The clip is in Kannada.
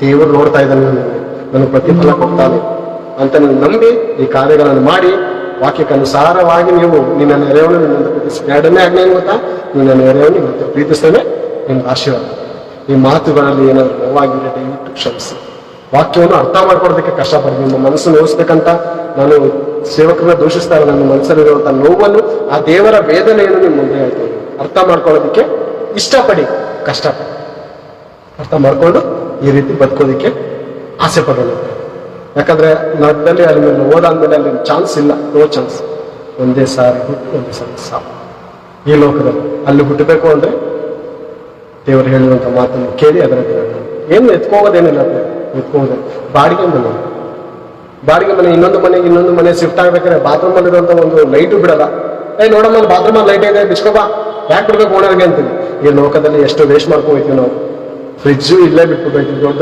ದೇವರು ನೋಡ್ತಾ ಇದ್ದಾನೆ, ನನಗೆ ಪ್ರತಿಫಲ ಕೊಡ್ತಾನೆ ಅಂತ ನೀವು ನಂಬಿ ಈ ಕಾರ್ಯಗಳನ್ನು ಮಾಡಿ ವಾಕ್ಯಕ್ಕನುಸಾರವಾಗಿ ನೀವು ನಿನ್ನ ನೆರೆಯವನು ನಿನ್ನಂತ ಪ್ರೀತಿಸಿ. ಎರಡನೇ ಆಜ್ಞೆ ಏನು ಗೊತ್ತಾ? ನಿನ್ನ ನೆರೆಯವನು ನಿನ್ನಂತ ಪ್ರೀತಿಸ್ತೇನೆ, ನಿಮ್ಗೆ ಆಶೀರ್ವಾದ. ಈ ಮಾತುಗಳಲ್ಲಿ ಏನಾದ್ರು ನೋವಾಗಿದ್ರೆ ದಯವಿಟ್ಟು ಕ್ಷಮಿಸಿ. ವಾಕ್ಯವನ್ನು ಅರ್ಥ ಮಾಡ್ಕೊಡೋದಕ್ಕೆ ಕಷ್ಟಪಡಿ. ನಿಮ್ಮ ಮನಸ್ಸು ನೋಯಿಸ್ಬೇಕಂತ ನಾನು ಸೇವಕರನ್ನ ದೂಷಿಸ್ತಾರೆ. ನನ್ನ ಮನಸ್ಸಲ್ಲಿರುವಂಥ ನೋವನ್ನು, ಆ ದೇವರ ವೇದನೆಯನ್ನು ನಿಮ್ಮ ಮುಂದೆ ಹೇಳ್ತೀನಿ. ಅರ್ಥ ಮಾಡ್ಕೊಳ್ಳೋದಕ್ಕೆ ಇಷ್ಟಪಡಿ, ಕಷ್ಟಪಡಿ. ಅರ್ಥ ಮಾಡ್ಕೊಂಡು ಈ ರೀತಿ ಬದುಕೋದಕ್ಕೆ ಆಸೆ ಪಡೋಣ. ಯಾಕಂದ್ರೆ ನಡ್ದಲ್ಲಿ ಅಲ್ಲಿ ಮೇಲೆ ಓದಾದ್ಮೇಲೆ ಅಲ್ಲಿ ಚಾನ್ಸ್ ಇಲ್ಲ, ನೋ ಚಾನ್ಸ್. ಒಂದೇ ಸಾರಿ ಹುಟ್ಟು ಒಂದೇ ಸಾರಿ ಸಾಕು ಈ ಲೋಕದಲ್ಲಿ. ಅಲ್ಲಿ ಹುಟ್ಟಬೇಕು ಅಂದ್ರೆ ದೇವರು ಹೇಳಿರುವಂಥ ಮಾತನ್ನು ಕೇಳಿ ಅದರ ಏನು ಎತ್ಕೋಗೋದೇನಿಲ್ಲ. ಎತ್ಕೋಗೋದೇ ಬಾಡಿಗೆ ಮನೆ ಇನ್ನೊಂದು ಮನೆ ಶಿಫ್ಟ್ ಆಗ್ಬೇಕಾದ್ರೆ ಬಾತ್ರೂಮ್ ಅಲ್ಲಿರುವಂತ ಒಂದು ಲೈಟು ಬಿಡಲ್ಲ. ನೋಡಮ್ಮ ಬಾತ್ರೂಮ್ ಅಲ್ಲಿ ಲೈಟ್ ಇದೆ, ಬಿಚ್ಕೋಬಾ, ಯಾಕೆ ಬಿಡ್ಬೇಕು ಓನರ್ಗೆ ಅಂತೀವಿ. ಈ ಲೋಕದಲ್ಲಿ ಎಷ್ಟು ವೇಸ್ಟ್ ಮಾಡ್ಕೊಂಡು ಹೋಗ್ತೀವಿ ನಾವು. ಫ್ರಿಡ್ಜು ಇಲ್ಲೇ ಬಿಟ್ಬಿಟ್ಟು ದೊಡ್ಡ